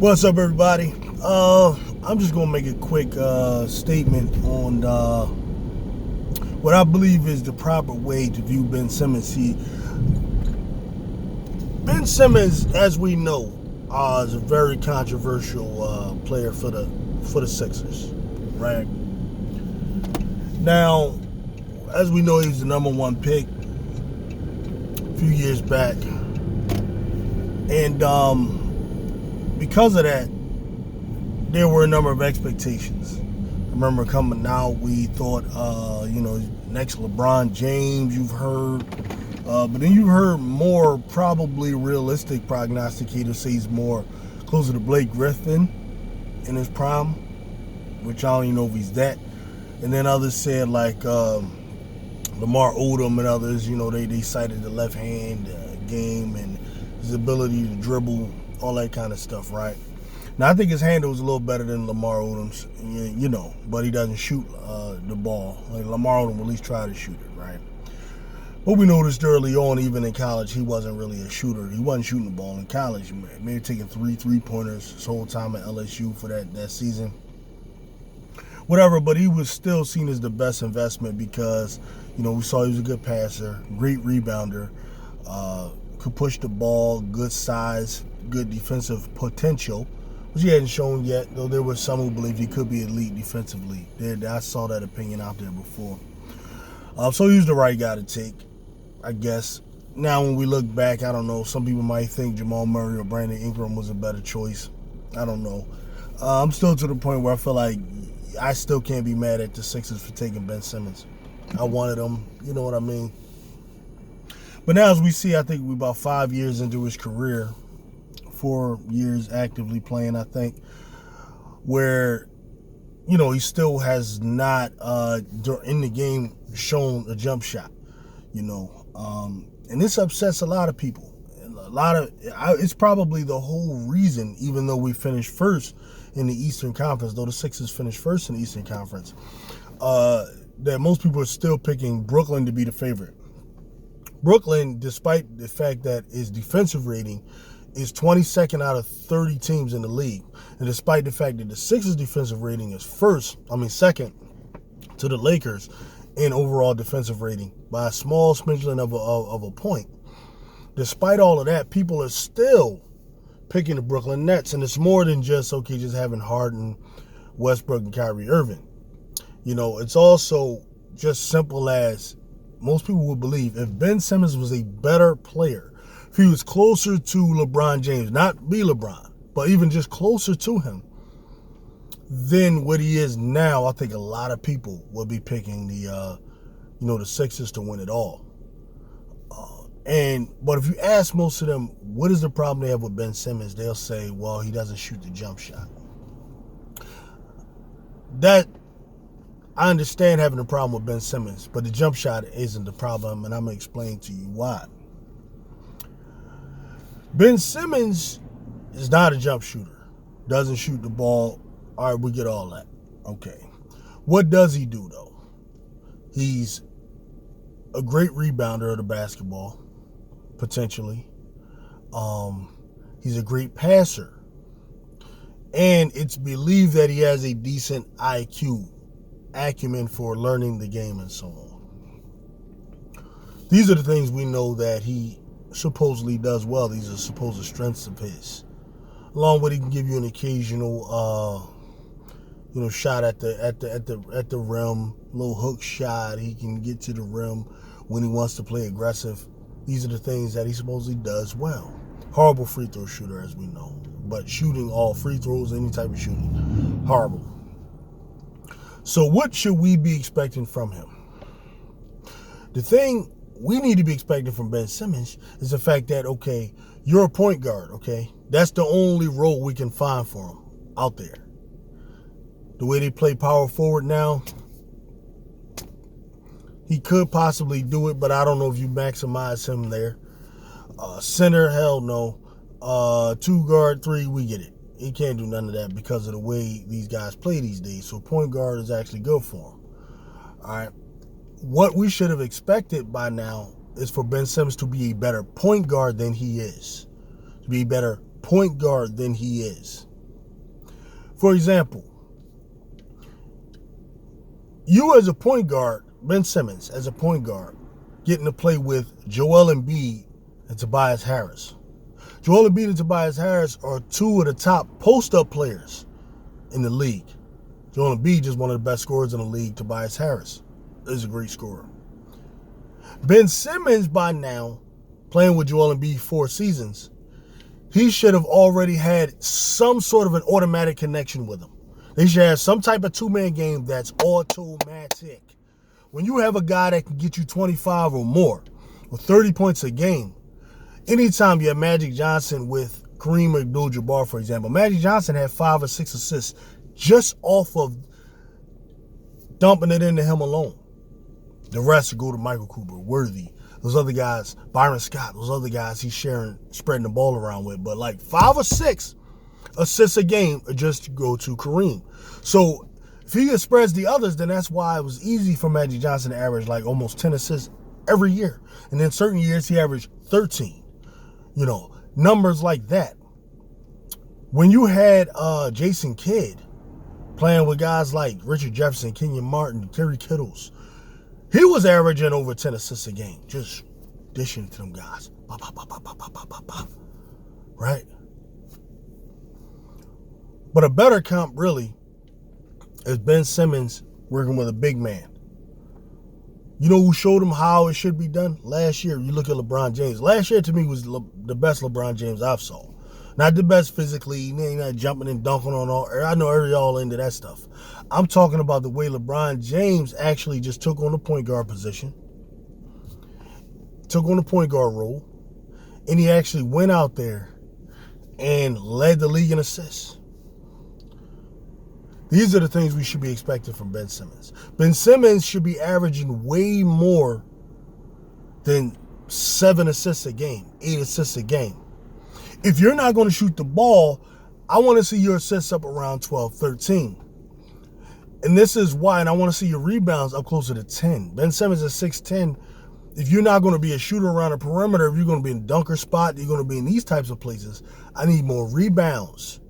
What's up, everybody? I'm just gonna make a quick statement on what I believe is the proper way to view Ben Simmons. Ben Simmons, as we know, is a very controversial player for the Sixers, right? Now, as we know, he was the number one pick a few years back, and because of that, there were a number of expectations. I remember coming out, we thought, next LeBron James, you've heard. But then you heard more probably realistic prognosticators say he's more closer to Blake Griffin in his prime, which I don't even know if he's that. And then others said like Lamar Odom and others, they cited the left hand game and his ability to dribble, all that kind of stuff, right? Now, I think his handle is a little better than Lamar Odom's, but he doesn't shoot the ball. Like Lamar Odom will at least try to shoot it, right? But we noticed early on, even in college, he wasn't really a shooter. He wasn't shooting the ball in college. Maybe taking three-pointers his whole time at LSU for that season. Whatever, but he was still seen as the best investment because, we saw he was a good passer, great rebounder, could push the ball, good size, good defensive potential, which he hadn't shown yet, though there were some who believed he could be elite defensively. I saw that opinion out there before. So he was the right guy to take, I guess. Now, when we look back, I don't know. Some people might think Jamal Murray or Brandon Ingram was a better choice. I don't know. I'm still to the point where I feel like I still can't be mad at the Sixers for taking Ben Simmons. I wanted him. You know what I mean? But now, as we see, I think we're about 5 years into his career, 4 years actively playing, I think, where, he still has not, in the game, shown a jump shot, and this upsets a lot of people. It's probably the whole reason, even though we finished first in the Eastern Conference, though the Sixers finished first in the Eastern Conference, that most people are still picking Brooklyn to be the favorite. Brooklyn, despite the fact that its defensive rating is 22nd out of 30 teams in the league, and despite the fact that the Sixers' defensive rating is second to the Lakers in overall defensive rating by a small smidgen of a point. Despite all of that, people are still picking the Brooklyn Nets, and it's more than just having Harden, Westbrook, and Kyrie Irving. It's also just simple as most people would believe if Ben Simmons was a better player, if he was closer to LeBron James, not be LeBron, but even just closer to him than what he is now, I think a lot of people will be picking the Sixers to win it all. But if you ask most of them, what is the problem they have with Ben Simmons, they'll say, well, he doesn't shoot the jump shot. That, I understand having a problem with Ben Simmons, but the jump shot isn't the problem, and I'm going to explain to you why. Ben Simmons is not a jump shooter, doesn't shoot the ball. All right, we get all that. Okay. What does he do, though? He's a great rebounder of the basketball, potentially. He's a great passer. And it's believed that he has a decent acumen for learning the game and so on. These are the things we know that he supposedly does well. These are supposed strengths of his. Along with he can give you an occasional shot at the rim, little hook shot. He can get to the rim when he wants to play aggressive. These are the things that he supposedly does well. Horrible free throw shooter, as we know, but shooting all free throws, any type of shooting, horrible. So what should we be expecting from him? The thing we need to be expecting from Ben Simmons is the fact that, okay, you're a point guard, okay? That's the only role we can find for him out there. The way they play power forward now, he could possibly do it, but I don't know if you maximize him there. Center, hell no. 2 guard, 3, we get it. He can't do none of that because of the way these guys play these days. So point guard is actually good for him. All right. What we should have expected by now is for Ben Simmons to be a better point guard than he is. To be a better point guard than he is. For example, you as a point guard, Ben Simmons as a point guard, getting to play with Joel Embiid and Tobias Harris. Joel Embiid and Tobias Harris are two of the top post-up players in the league. Joel Embiid is one of the best scorers in the league. Tobias Harris is a great scorer. Ben Simmons, by now, playing with Joel Embiid 4 seasons, he should have already had some sort of an automatic connection with him. They should have some type of two-man game that's automatic. When you have a guy that can get you 25 or more, or 30 points a game, anytime you have Magic Johnson with Kareem Abdul-Jabbar, for example, Magic Johnson had 5 or 6 assists just off of dumping it into him alone. The rest go to Michael Cooper, Worthy, those other guys, Byron Scott, those other guys he's spreading the ball around with. But like 5 or 6 assists a game just go to Kareem. So if he spreads the others, then that's why it was easy for Magic Johnson to average like almost 10 assists every year. And then certain years he averaged 13. You know, numbers like that. When you had Jason Kidd playing with guys like Richard Jefferson, Kenyon Martin, Terry Kittles, he was averaging over 10 assists a game, just dishing to them guys. Pop, pop, pop, pop, pop, pop, pop, pop. Right? But a better comp, really, is Ben Simmons working with a big man. You know who showed him how it should be done? Last year, you look at LeBron James. Last year, to me, was the best LeBron James I've saw. Not the best physically. He ain't not jumping and dunking on all. I know y'all into that stuff. I'm talking about the way LeBron James actually just took on the point guard position, took on the point guard role, and he actually went out there and led the league in assists. These are the things we should be expecting from Ben Simmons. Ben Simmons should be averaging way more than 7 assists a game, 8 assists a game. If you're not going to shoot the ball, I want to see your assists up around 12, 13. And this is why, and I want to see your rebounds up closer to 10. Ben Simmons is 6'10". If you're not going to be a shooter around the perimeter, if you're going to be in dunker spot, you're going to be in these types of places, I need more rebounds.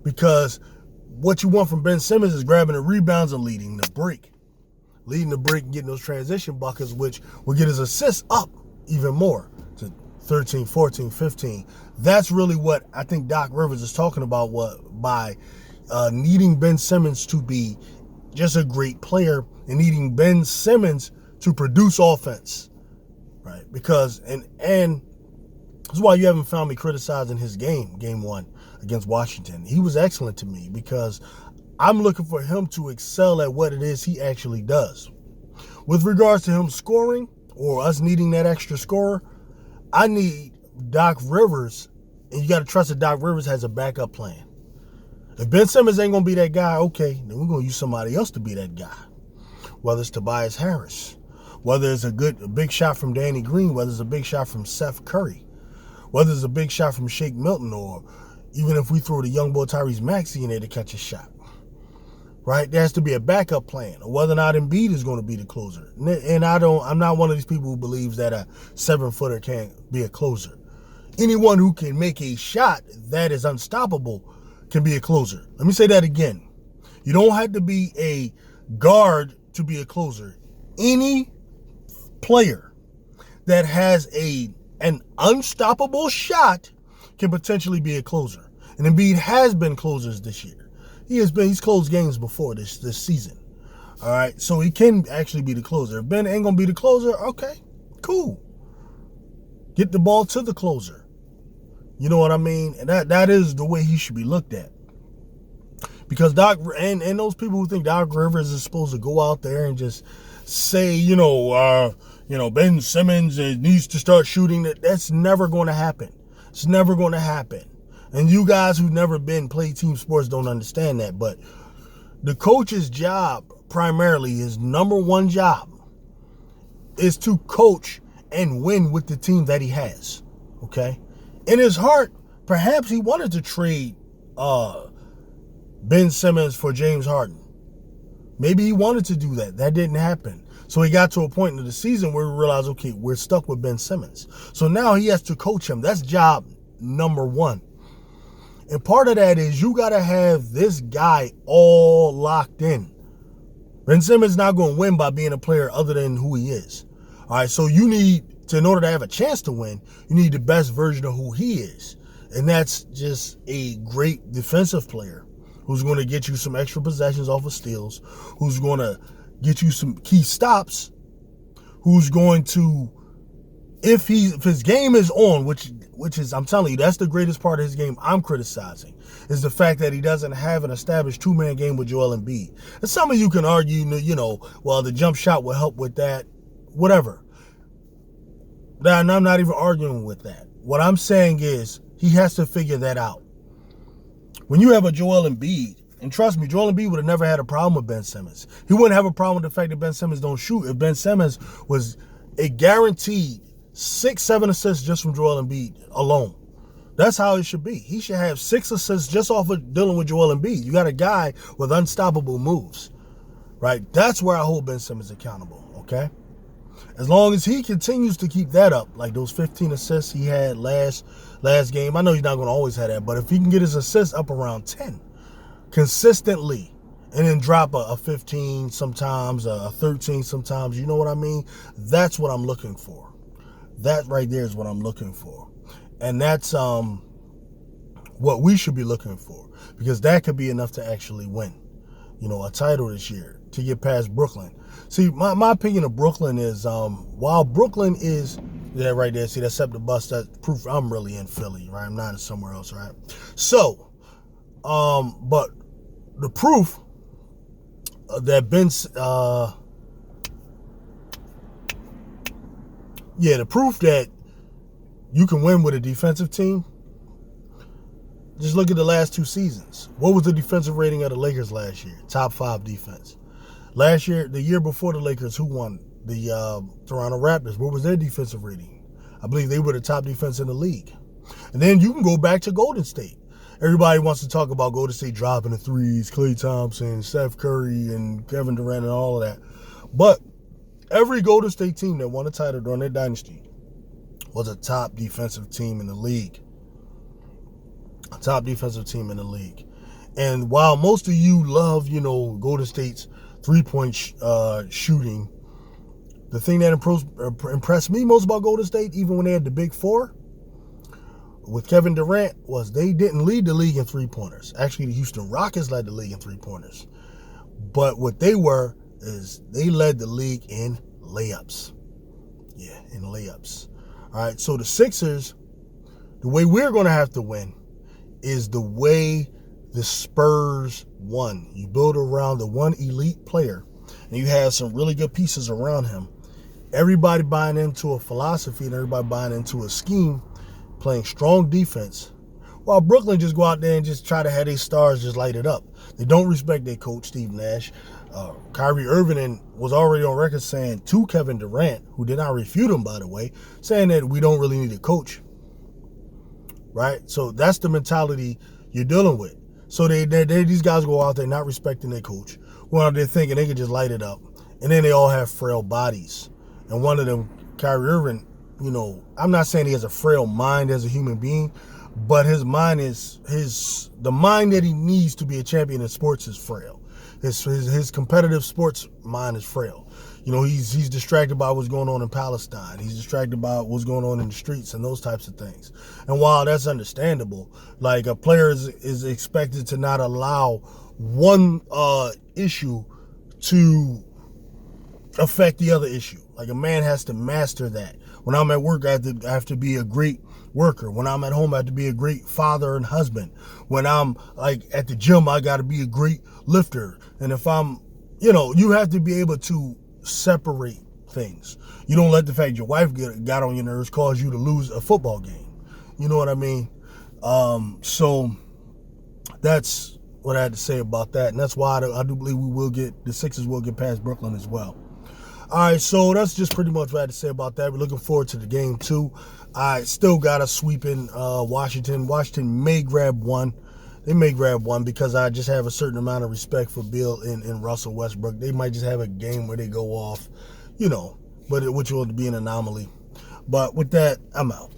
Because what you want from Ben Simmons is grabbing the rebounds and leading the break. Leading the break and getting those transition buckets, which will get his assists up even more to 13, 14, 15. That's really what I think Doc Rivers is talking about by needing Ben Simmons to be just a great player and needing Ben Simmons to produce offense, right? Because, and that's why you haven't found me criticizing his game 1 against Washington. He was excellent to me because I'm looking for him to excel at what it is he actually does. With regards to him scoring or us needing that extra scorer, I need Doc Rivers, and you got to trust that Doc Rivers has a backup plan. If Ben Simmons ain't going to be that guy, okay, then we're going to use somebody else to be that guy. Whether it's Tobias Harris, whether it's a big shot from Danny Green, whether it's a big shot from Seth Curry, whether it's a big shot from Shake Milton, or even if we throw the young boy Tyrese Maxey in there to catch a shot. Right? There has to be a backup plan, or whether or not Embiid is going to be the closer. And I'm not one of these people who believes that a 7-footer can't be a closer. Anyone who can make a shot that is unstoppable can be a closer. Let me say that again. You don't have to be a guard to be a closer. Any player that has an unstoppable shot can potentially be a closer. And Embiid has been closers this year. He's closed games before this season. All right, so he can actually be the closer. If Ben ain't gonna be the closer, okay, cool. Get the ball to the closer. You know what I mean? And that is the way he should be looked at. Because Doc and those people who think Doc Rivers is supposed to go out there and just say, Ben Simmons needs to start shooting, that's never going to happen. It's never going to happen. And you guys who've never played team sports don't understand that. But the coach's job, primarily, his number one job, is to coach and win with the team that he has. Okay? In his heart, perhaps he wanted to trade Ben Simmons for James Harden. Maybe he wanted to do that. That didn't happen. So he got to a point in the season where he realized, okay, we're stuck with Ben Simmons. So now he has to coach him. That's job number one. And part of that is you got to have this guy all locked in. Ben Simmons not going to win by being a player other than who he is. All right, so you need to, in order to have a chance to win, you need the best version of who he is. And that's just a great defensive player who's going to get you some extra possessions off of steals, who's going to get you some key stops, who's going to, if his game is on, which is, I'm telling you, that's the greatest part of his game I'm criticizing, is the fact that he doesn't have an established two-man game with Joel Embiid. And some of you can argue, well, the jump shot will help with that, whatever. And I'm not even arguing with that. What I'm saying is he has to figure that out. When you have a Joel Embiid, and trust me, Joel Embiid would have never had a problem with Ben Simmons. He wouldn't have a problem with the fact that Ben Simmons don't shoot if Ben Simmons was a guaranteed 6-7 assists just from Joel Embiid alone. That's how it should be. He should have 6 assists just off of dealing with Joel Embiid. You got a guy with unstoppable moves, right? That's where I hold Ben Simmons accountable, okay? As long as he continues to keep that up, like those 15 assists he had last game, I know he's not going to always have that, but if he can get his assists up around 10 consistently and then drop a 15 sometimes, a 13 sometimes, you know what I mean? That's what I'm looking for. That right there is what I'm looking for. And that's what we should be looking for, because that could be enough to actually win, a title this year, to get past Brooklyn. See, my opinion of Brooklyn is, while Brooklyn is, yeah, right there, see, that's up the bus, that's proof I'm really in Philly, right? I'm not in somewhere else, right? So, but the proof that the proof that you can win with a defensive team, just look at the last 2 seasons. What was the defensive rating of the Lakers last year? Top 5 defense. Last year, the year before the Lakers, who won? The Toronto Raptors. What was their defensive rating? I believe they were the top defense in the league. And then you can go back to Golden State. Everybody wants to talk about Golden State dropping the threes, Klay Thompson, Steph Curry, and Kevin Durant, and all of that. But every Golden State team that won a title during their dynasty was a top defensive team in the league. A top defensive team in the league. And while most of you love, Golden State's three-point shooting, the thing that impressed me most about Golden State, even when they had the Big Four, with Kevin Durant, was they didn't lead the league in three-pointers. Actually, the Houston Rockets led the league in three-pointers. But what they were is they led the league in layups. Yeah, in layups. All right, so the Sixers, the way we're going to have to win is the way the Spurs won. You build around the one elite player, and you have some really good pieces around him. Everybody buying into a philosophy and everybody buying into a scheme, playing strong defense, while Brooklyn just go out there and just try to have their stars just light it up. They don't respect their coach, Steve Nash. Kyrie Irving was already on record saying to Kevin Durant, who did not refute him, by the way, saying that we don't really need a coach. Right? So that's the mentality you're dealing with. So these guys go out there not respecting their coach, going out there thinking they can just light it up. And then they all have frail bodies. And one of them, Kyrie Irving, I'm not saying he has a frail mind as a human being, but his mind the mind that he needs to be a champion in sports is frail. His competitive sports mind is frail. He's distracted by what's going on in Palestine. He's distracted by what's going on in the streets and those types of things. And while that's understandable, like a player is expected to not allow one issue to affect the other issue. Like a man has to master that. When I'm at work, I have to be a great worker. When I'm at home, I have to be a great father and husband. When I'm like at the gym, I got to be a great lifter. And if I'm, you have to be able to separate things. You don't let the fact your wife got on your nerves cause you to lose a football game. You know what I mean? So that's what I had to say about that. And that's why I do believe the Sixers will get past Brooklyn as well. All right, so that's just pretty much what I had to say about that. We're looking forward to the game, too. I still got us sweeping Washington. Washington may grab one. They may grab one because I just have a certain amount of respect for Bill and Russell Westbrook. They might just have a game where they go off, but which will be an anomaly. But with that, I'm out.